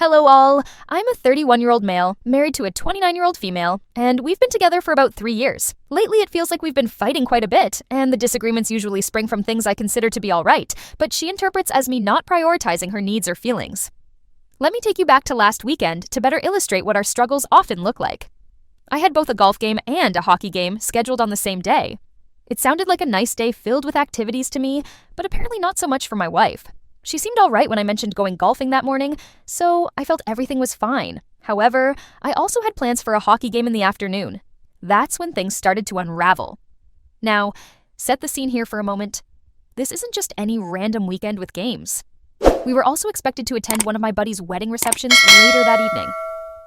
Hello all, I'm a 31-year-old male, married to a 29-year-old female, and we've been together for about 3 years. Lately it feels like we've been fighting quite a bit, and the disagreements usually spring from things I consider to be alright, but she interprets as me not prioritizing her needs or feelings. Let me take you back to last weekend to better illustrate what our struggles often look like. I had both a golf game and a hockey game scheduled on the same day. It sounded like a nice day filled with activities to me, but apparently not so much for my wife. She seemed all right when I mentioned going golfing that morning, so I felt everything was fine. However, I also had plans for a hockey game in the afternoon. That's when things started to unravel. Now, set the scene here for a moment. This isn't just any random weekend with games. We were also expected to attend one of my buddy's wedding receptions later that evening.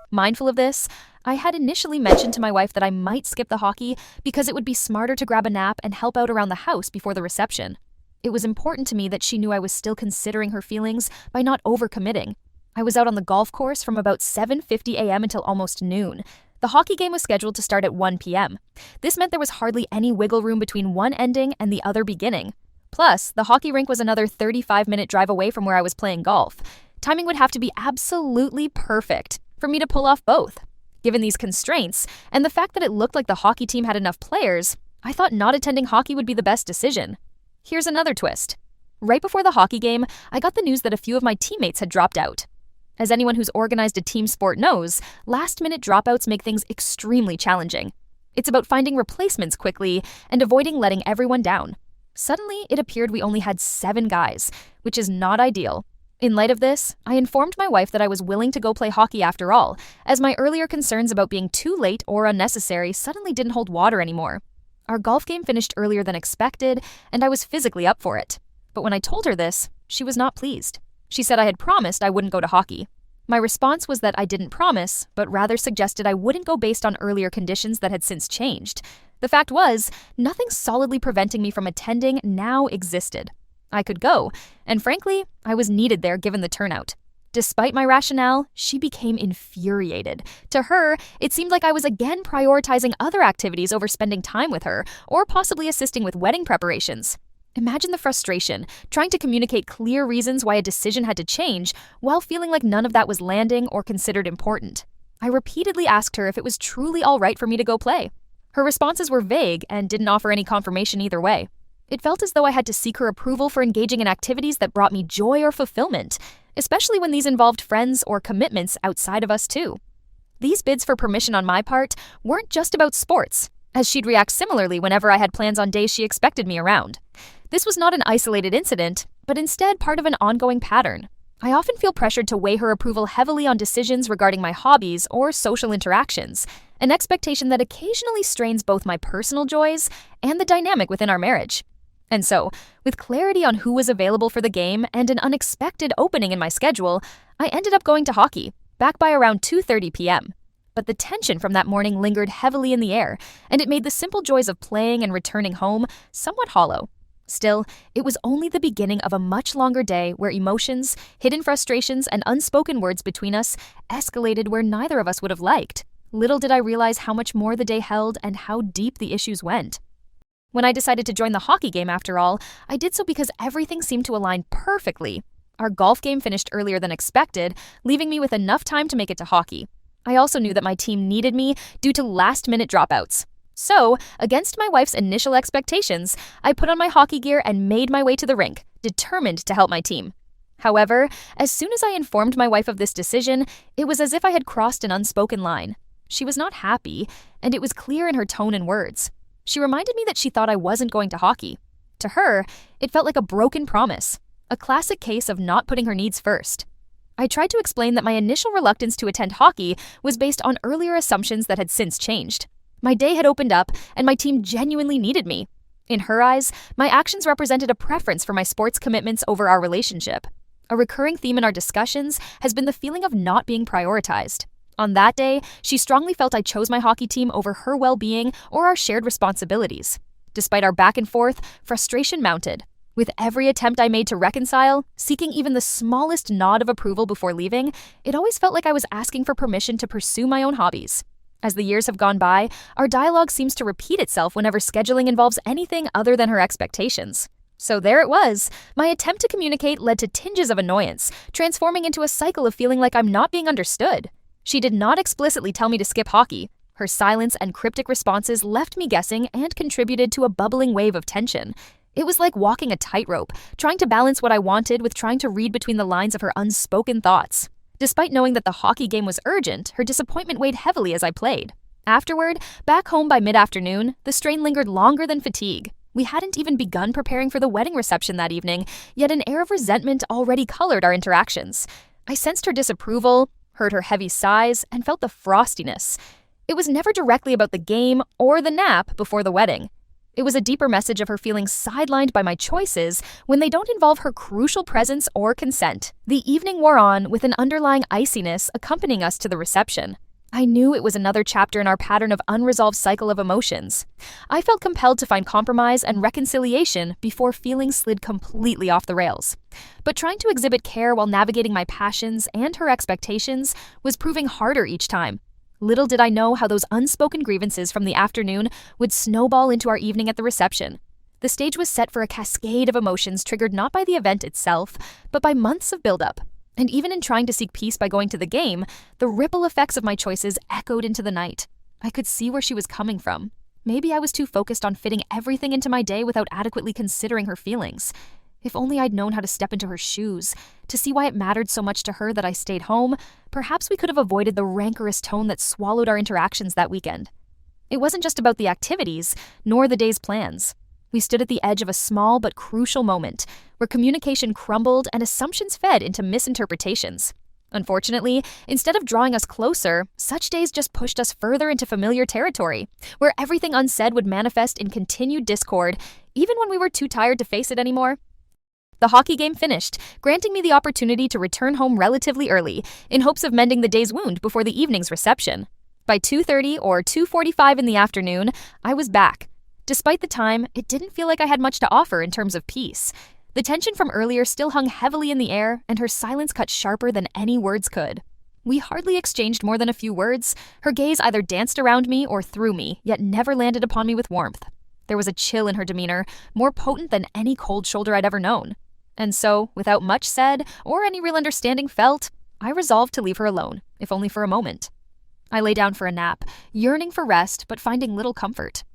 Mindful of this, I had initially mentioned to my wife that I might skip the hockey because it would be smarter to grab a nap and help out around the house before the reception. It was important to me that she knew I was still considering her feelings by not overcommitting. I was out on the golf course from about 7:50 a.m. until almost noon. The hockey game was scheduled to start at 1 p.m. This meant there was hardly any wiggle room between one ending and the other beginning. Plus, the hockey rink was another 35-minute drive away from where I was playing golf. Timing would have to be absolutely perfect for me to pull off both. Given these constraints, and the fact that it looked like the hockey team had enough players, I thought not attending hockey would be the best decision. Here's another twist. Right before the hockey game, I got the news that a few of my teammates had dropped out. As anyone who's organized a team sport knows, last-minute dropouts make things extremely challenging. It's about finding replacements quickly and avoiding letting everyone down. Suddenly, it appeared we only had 7 guys, which is not ideal. In light of this, I informed my wife that I was willing to go play hockey after all, as my earlier concerns about being too late or unnecessary suddenly didn't hold water anymore. Our golf game finished earlier than expected, and I was physically up for it. But when I told her this, she was not pleased. She said I had promised I wouldn't go to hockey. My response was that I didn't promise, but rather suggested I wouldn't go based on earlier conditions that had since changed. The fact was, nothing solidly preventing me from attending now existed. I could go, and frankly, I was needed there given the turnout. Despite my rationale, she became infuriated. To her, it seemed like I was again prioritizing other activities over spending time with her, or possibly assisting with wedding preparations. Imagine the frustration, trying to communicate clear reasons why a decision had to change, while feeling like none of that was landing or considered important. I repeatedly asked her if it was truly all right for me to go play. Her responses were vague and didn't offer any confirmation either way. It felt as though I had to seek her approval for engaging in activities that brought me joy or fulfillment, especially when these involved friends or commitments outside of us too. These bids for permission on my part weren't just about sports, as she'd react similarly whenever I had plans on days she expected me around. This was not an isolated incident, but instead part of an ongoing pattern. I often feel pressured to weigh her approval heavily on decisions regarding my hobbies or social interactions, an expectation that occasionally strains both my personal joys and the dynamic within our marriage. And so, with clarity on who was available for the game and an unexpected opening in my schedule, I ended up going to hockey, back by around 2:30 p.m. But the tension from that morning lingered heavily in the air, and it made the simple joys of playing and returning home somewhat hollow. Still, it was only the beginning of a much longer day where emotions, hidden frustrations, and unspoken words between us escalated where neither of us would have liked. Little did I realize how much more the day held and how deep the issues went. When I decided to join the hockey game after all, I did so because everything seemed to align perfectly. Our golf game finished earlier than expected, leaving me with enough time to make it to hockey. I also knew that my team needed me due to last-minute dropouts. So, against my wife's initial expectations, I put on my hockey gear and made my way to the rink, determined to help my team. However, as soon as I informed my wife of this decision, it was as if I had crossed an unspoken line. She was not happy, and it was clear in her tone and words. She reminded me that she thought I wasn't going to hockey. To her, it felt like a broken promise, a classic case of not putting her needs first. I tried to explain that my initial reluctance to attend hockey was based on earlier assumptions that had since changed. My day had opened up, and my team genuinely needed me. In her eyes, my actions represented a preference for my sports commitments over our relationship. A recurring theme in our discussions has been the feeling of not being prioritized. On that day, she strongly felt I chose my hockey team over her well-being or our shared responsibilities. Despite our back and forth, frustration mounted. With every attempt I made to reconcile, seeking even the smallest nod of approval before leaving, it always felt like I was asking for permission to pursue my own hobbies. As the years have gone by, our dialogue seems to repeat itself whenever scheduling involves anything other than her expectations. So there it was. My attempt to communicate led to tinges of annoyance, transforming into a cycle of feeling like I'm not being understood. She did not explicitly tell me to skip hockey. Her silence and cryptic responses left me guessing and contributed to a bubbling wave of tension. It was like walking a tightrope, trying to balance what I wanted with trying to read between the lines of her unspoken thoughts. Despite knowing that the hockey game was urgent, her disappointment weighed heavily as I played. Afterward, back home by mid-afternoon, the strain lingered longer than fatigue. We hadn't even begun preparing for the wedding reception that evening, yet an air of resentment already colored our interactions. I sensed her disapproval, heard her heavy sighs, and felt the frostiness. It was never directly about the game or the nap before the wedding. It was a deeper message of her feeling sidelined by my choices when they don't involve her crucial presence or consent. The evening wore on with an underlying iciness accompanying us to the reception. I knew it was another chapter in our pattern of unresolved cycle of emotions. I felt compelled to find compromise and reconciliation before feelings slid completely off the rails. But trying to exhibit care while navigating my passions and her expectations was proving harder each time. Little did I know how those unspoken grievances from the afternoon would snowball into our evening at the reception. The stage was set for a cascade of emotions triggered not by the event itself, but by months of buildup. And even in trying to seek peace by going to the game, the ripple effects of my choices echoed into the night. I could see where she was coming from. Maybe I was too focused on fitting everything into my day without adequately considering her feelings. If only I'd known how to step into her shoes, to see why it mattered so much to her that I stayed home, perhaps we could have avoided the rancorous tone that swallowed our interactions that weekend. It wasn't just about the activities, nor the day's plans. We stood at the edge of a small but crucial moment, where communication crumbled and assumptions fed into misinterpretations. Unfortunately, instead of drawing us closer, such days just pushed us further into familiar territory, where everything unsaid would manifest in continued discord, even when we were too tired to face it anymore. The hockey game finished, granting me the opportunity to return home relatively early, in hopes of mending the day's wound before the evening's reception. By 2:30 or 2:45 in the afternoon, I was back. Despite the time, it didn't feel like I had much to offer in terms of peace. The tension from earlier still hung heavily in the air, and her silence cut sharper than any words could. We hardly exchanged more than a few words. Her gaze either danced around me or through me, yet never landed upon me with warmth. There was a chill in her demeanor, more potent than any cold shoulder I'd ever known. And so, without much said or any real understanding felt, I resolved to leave her alone, if only for a moment. I lay down for a nap, yearning for rest but finding little comfort.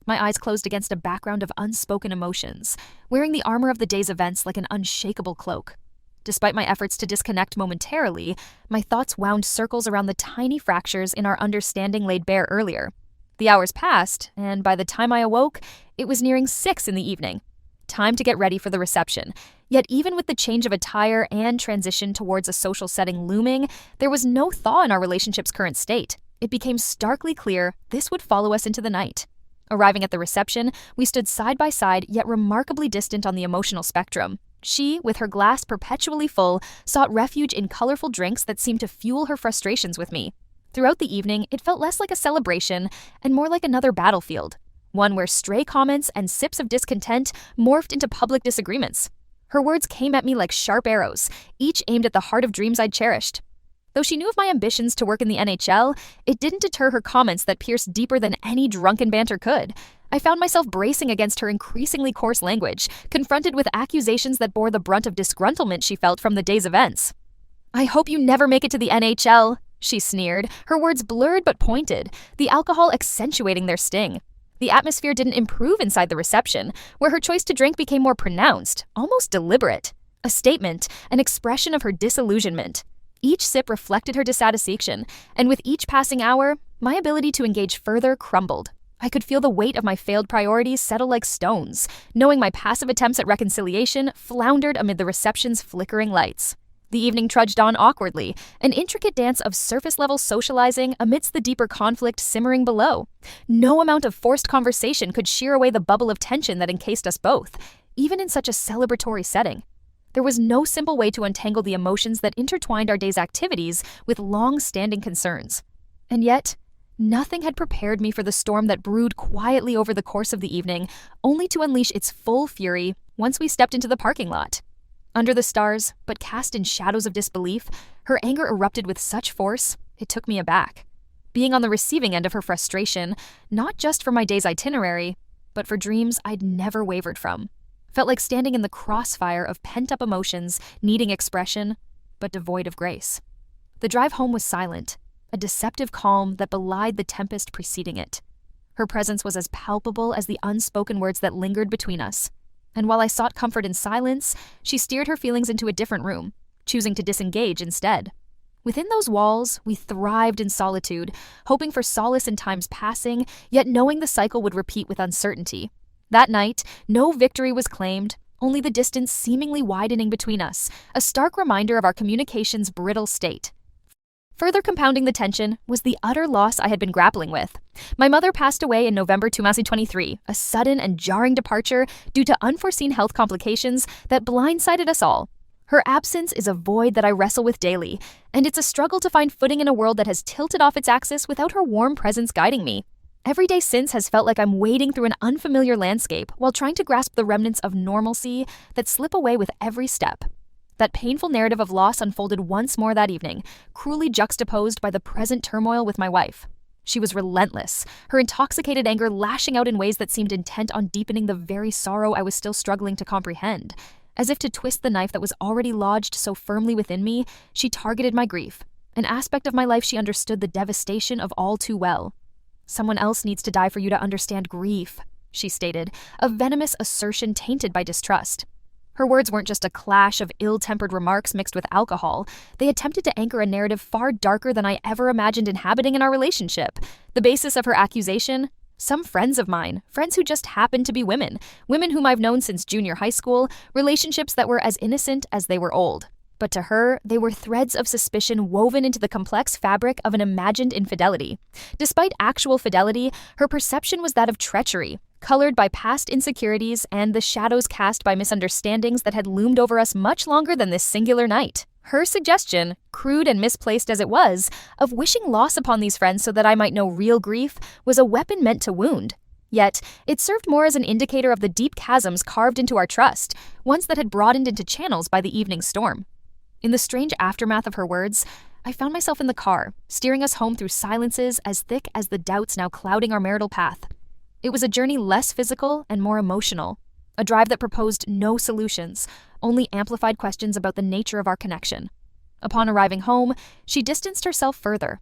My eyes closed against a background of unspoken emotions, wearing the armor of the day's events like an unshakable cloak. Despite my efforts to disconnect momentarily, my thoughts wound circles around the tiny fractures in our understanding laid bare earlier. The hours passed, and by the time I awoke, it was nearing 6 in the evening. Time to get ready for the reception. Yet even with the change of attire and transition towards a social setting looming, there was no thaw in our relationship's current state. It became starkly clear this would follow us into the night. Arriving at the reception, we stood side by side, yet remarkably distant on the emotional spectrum. She, with her glass perpetually full, sought refuge in colorful drinks that seemed to fuel her frustrations with me. Throughout the evening, it felt less like a celebration and more like another battlefield, one where stray comments and sips of discontent morphed into public disagreements. Her words came at me like sharp arrows, each aimed at the heart of dreams I'd cherished. Though she knew of my ambitions to work in the NHL, it didn't deter her comments that pierced deeper than any drunken banter could. I found myself bracing against her increasingly coarse language, confronted with accusations that bore the brunt of disgruntlement she felt from the day's events. "I hope you never make it to the NHL," she sneered, her words blurred but pointed, the alcohol accentuating their sting. The atmosphere didn't improve inside the reception, where her choice to drink became more pronounced, almost deliberate. A statement, an expression of her disillusionment. Each sip reflected her dissatisfaction, and with each passing hour, my ability to engage further crumbled. I could feel the weight of my failed priorities settle like stones, knowing my passive attempts at reconciliation floundered amid the reception's flickering lights. The evening trudged on awkwardly, an intricate dance of surface-level socializing amidst the deeper conflict simmering below. No amount of forced conversation could shear away the bubble of tension that encased us both, even in such a celebratory setting. There was no simple way to untangle the emotions that intertwined our day's activities with long-standing concerns. And yet, nothing had prepared me for the storm that brewed quietly over the course of the evening, only to unleash its full fury once we stepped into the parking lot. Under the stars, but cast in shadows of disbelief, her anger erupted with such force, it took me aback. Being on the receiving end of her frustration, not just for my day's itinerary, but for dreams I'd never wavered from. Felt like standing in the crossfire of pent-up emotions, needing expression, but devoid of grace. The drive home was silent, a deceptive calm that belied the tempest preceding it. Her presence was as palpable as the unspoken words that lingered between us. And while I sought comfort in silence, she steered her feelings into a different room, choosing to disengage instead. Within those walls, we thrived in solitude, hoping for solace in times passing, yet knowing the cycle would repeat with uncertainty. That night, no victory was claimed, only the distance seemingly widening between us, a stark reminder of our communication's brittle state. Further compounding the tension was the utter loss I had been grappling with. My mother passed away in November 2023, a sudden and jarring departure due to unforeseen health complications that blindsided us all. Her absence is a void that I wrestle with daily, and it's a struggle to find footing in a world that has tilted off its axis without her warm presence guiding me. Every day since has felt like I'm wading through an unfamiliar landscape while trying to grasp the remnants of normalcy that slip away with every step. That painful narrative of loss unfolded once more that evening, cruelly juxtaposed by the present turmoil with my wife. She was relentless, her intoxicated anger lashing out in ways that seemed intent on deepening the very sorrow I was still struggling to comprehend. As if to twist the knife that was already lodged so firmly within me, she targeted my grief, an aspect of my life she understood the devastation of all too well. "Someone else needs to die for you to understand grief," she stated, a venomous assertion tainted by distrust. Her words weren't just a clash of ill-tempered remarks mixed with alcohol. They attempted to anchor a narrative far darker than I ever imagined inhabiting in our relationship. The basis of her accusation? Some friends of mine, friends who just happened to be women whom I've known since junior high school, relationships that were as innocent as they were old. But to her, they were threads of suspicion woven into the complex fabric of an imagined infidelity. Despite actual fidelity, her perception was that of treachery, colored by past insecurities and the shadows cast by misunderstandings that had loomed over us much longer than this singular night. Her suggestion, crude and misplaced as it was, of wishing loss upon these friends so that I might know real grief, was a weapon meant to wound. Yet, it served more as an indicator of the deep chasms carved into our trust, ones that had broadened into channels by the evening storm. In the strange aftermath of her words, I found myself in the car, steering us home through silences as thick as the doubts now clouding our marital path. It was a journey less physical and more emotional, a drive that proposed no solutions, only amplified questions about the nature of our connection. Upon arriving home, she distanced herself further,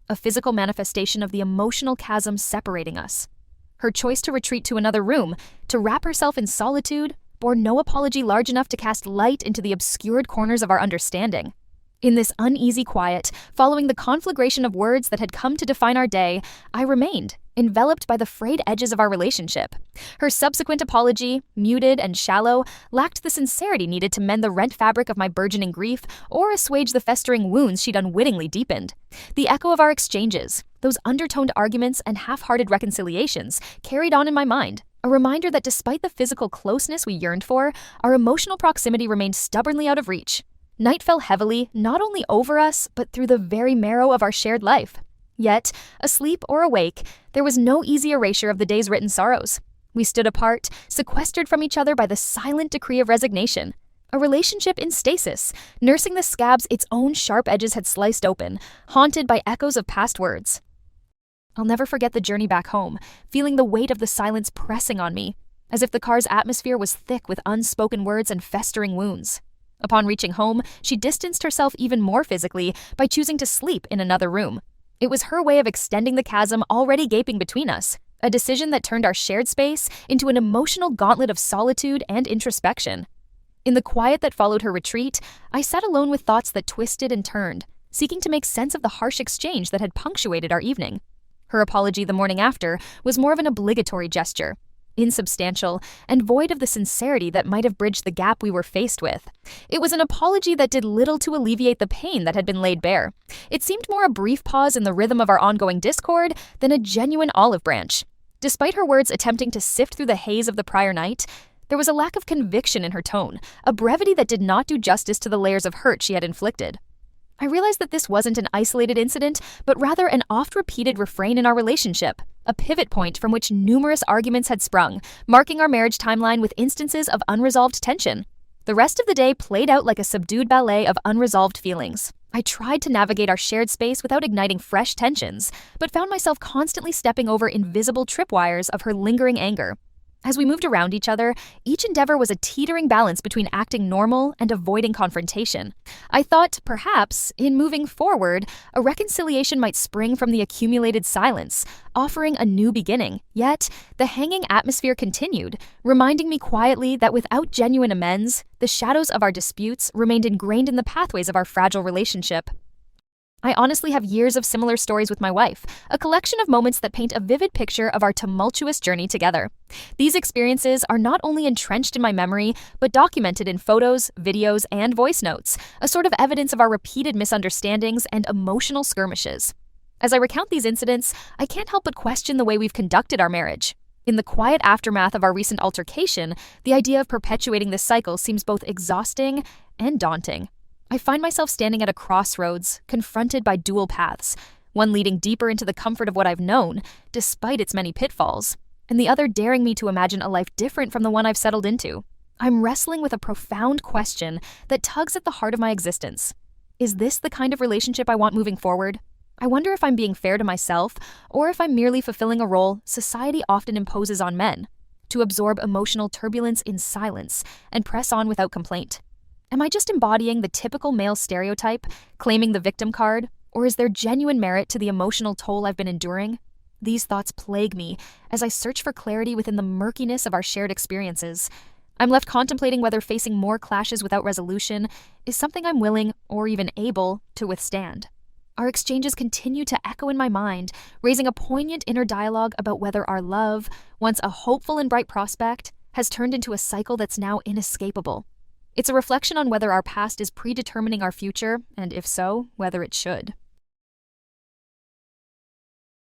a physical manifestation of the emotional chasm separating us. Her choice to retreat to another room, to wrap herself in solitude, bore no apology large enough to cast light into the obscured corners of our understanding. In this uneasy quiet, following the conflagration of words that had come to define our day, I remained, enveloped by the frayed edges of our relationship. Her subsequent apology, muted and shallow, lacked the sincerity needed to mend the rent fabric of my burgeoning grief or assuage the festering wounds she'd unwittingly deepened. The echo of our exchanges, those undertoned arguments and half-hearted reconciliations, carried on in my mind, a reminder that despite the physical closeness we yearned for, our emotional proximity remained stubbornly out of reach. Night fell heavily, not only over us, but through the very marrow of our shared life. Yet, asleep or awake, there was no easy erasure of the day's written sorrows. We stood apart, sequestered from each other by the silent decree of resignation. A relationship in stasis, nursing the scabs its own sharp edges had sliced open, haunted by echoes of past words. I'll never forget the journey back home, feeling the weight of the silence pressing on me, as if the car's atmosphere was thick with unspoken words and festering wounds. Upon reaching home, she distanced herself even more physically by choosing to sleep in another room. It was her way of extending the chasm already gaping between us, a decision that turned our shared space into an emotional gauntlet of solitude and introspection. In the quiet that followed her retreat, I sat alone with thoughts that twisted and turned, seeking to make sense of the harsh exchange that had punctuated our evening. Her apology the morning after was more of an obligatory gesture, insubstantial, and void of the sincerity that might have bridged the gap we were faced with. It was an apology that did little to alleviate the pain that had been laid bare. It seemed more a brief pause in the rhythm of our ongoing discord than a genuine olive branch. Despite her words attempting to sift through the haze of the prior night, there was a lack of conviction in her tone, a brevity that did not do justice to the layers of hurt she had inflicted. I realized that this wasn't an isolated incident, but rather an oft-repeated refrain in our relationship, a pivot point from which numerous arguments had sprung, marking our marriage timeline with instances of unresolved tension. The rest of the day played out like a subdued ballet of unresolved feelings. I tried to navigate our shared space without igniting fresh tensions, but found myself constantly stepping over invisible tripwires of her lingering anger. As we moved around each other, each endeavor was a teetering balance between acting normal and avoiding confrontation. I thought, perhaps, in moving forward, a reconciliation might spring from the accumulated silence, offering a new beginning. Yet, the hanging atmosphere continued, reminding me quietly that without genuine amends, the shadows of our disputes remained ingrained in the pathways of our fragile relationship. I honestly have years of similar stories with my wife, a collection of moments that paint a vivid picture of our tumultuous journey together. These experiences are not only entrenched in my memory, but documented in photos, videos, and voice notes, a sort of evidence of our repeated misunderstandings and emotional skirmishes. As I recount these incidents, I can't help but question the way we've conducted our marriage. In the quiet aftermath of our recent altercation, the idea of perpetuating this cycle seems both exhausting and daunting. I find myself standing at a crossroads, confronted by dual paths, one leading deeper into the comfort of what I've known, despite its many pitfalls, and the other daring me to imagine a life different from the one I've settled into. I'm wrestling with a profound question that tugs at the heart of my existence. Is this the kind of relationship I want moving forward? I wonder if I'm being fair to myself, or if I'm merely fulfilling a role society often imposes on men, to absorb emotional turbulence in silence and press on without complaint. Am I just embodying the typical male stereotype, claiming the victim card, or is there genuine merit to the emotional toll I've been enduring? These thoughts plague me as I search for clarity within the murkiness of our shared experiences. I'm left contemplating whether facing more clashes without resolution is something I'm willing, or even able, to withstand. Our exchanges continue to echo in my mind, raising a poignant inner dialogue about whether our love, once a hopeful and bright prospect, has turned into a cycle that's now inescapable. It's a reflection on whether our past is predetermining our future, and if so, whether it should.